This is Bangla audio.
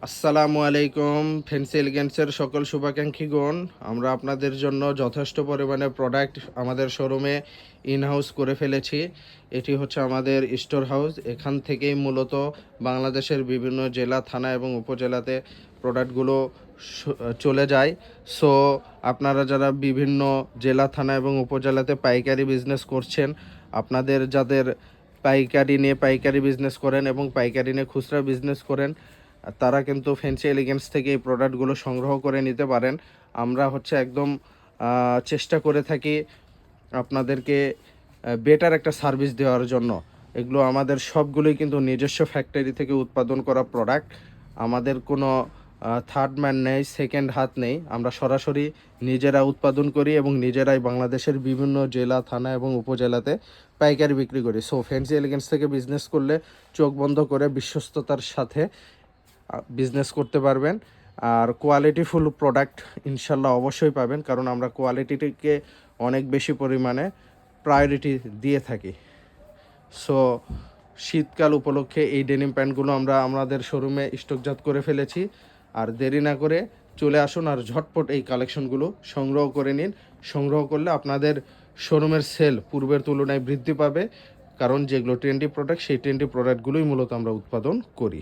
আসসালামু আলাইকুম ফ্যান্সি এলিগেন্সের সকল শুভাকাঙ্ক্ষীগণ। আমরা আপনাদের জন্য যথেষ্ট পরিমাণে প্রোডাক্ট আমাদের শোরুমে ইন হাউস করে ফেলেছি। এটি হচ্ছে আমাদের স্টোর হাউস। এখান থেকেই মূলত বাংলাদেশের বিভিন্ন জেলা, থানা এবং উপজেলাতে প্রোডাক্টগুলো চলে যায়। সো আপনারা যারা বিভিন্ন জেলা, থানা এবং উপজেলাতে পাইকারি বিজনেস করছেন, আপনাদের যাদের পাইকারি বিজনেস করেন এবং পাইকারি নিয়ে খুচরা বিজনেস করেন, তারা কিন্তু ফ্যান্সি এলিগেন্স থেকে এই প্রোডাক্টগুলো সংগ্রহ করে নিতে পারেন। আমরা হচ্ছে একদম চেষ্টা করে থাকি আপনাদেরকে বেটার একটা সার্ভিস দেওয়ার জন্য। এগুলো আমাদের সবগুলোই কিন্তু নিজস্ব ফ্যাক্টরি থেকে উৎপাদন করা প্রোডাক্ট। আমাদের কোনো থার্ড ম্যান নেই, সেকেন্ড হাত নেই। আমরা সরাসরি নিজেরা উৎপাদন করি এবং নিজেরাই বাংলাদেশের বিভিন্ন জেলা, থানা এবং উপজেলাতে পাইকারি বিক্রি করি। সো ফ্যান্সি এলিগেন্স থেকে বিজনেস করলে চোখ বন্ধ করে বিশ্বস্ততার সাথে বিজনেস করতে পারবেন। আর কোয়ালিটিফুল প্রোডাক্ট ইনশাল্লাহ অবশ্যই পাবেন, কারণ আমরা কোয়ালিটিকে অনেক বেশি পরিমাণে প্রায়োরিটি দিয়ে থাকি। সো শীতকাল উপলক্ষে এই ডেনিম প্যান্টগুলো আমরা আমাদের শোরুমে স্টকজাত করে ফেলেছি। আর দেরি না করে চলে আসুন আর ঝটপট এই কালেকশনগুলো সংগ্রহ করে নিন। সংগ্রহ করলে আপনাদের শোরুমের সেল পূর্বের তুলনায় বৃদ্ধি পাবে, কারণ যেগুলো ট্রেন্ডি প্রোডাক্ট, সেই ট্রেন্ডি প্রোডাক্টগুলোই মূলত আমরা উৎপাদন করি।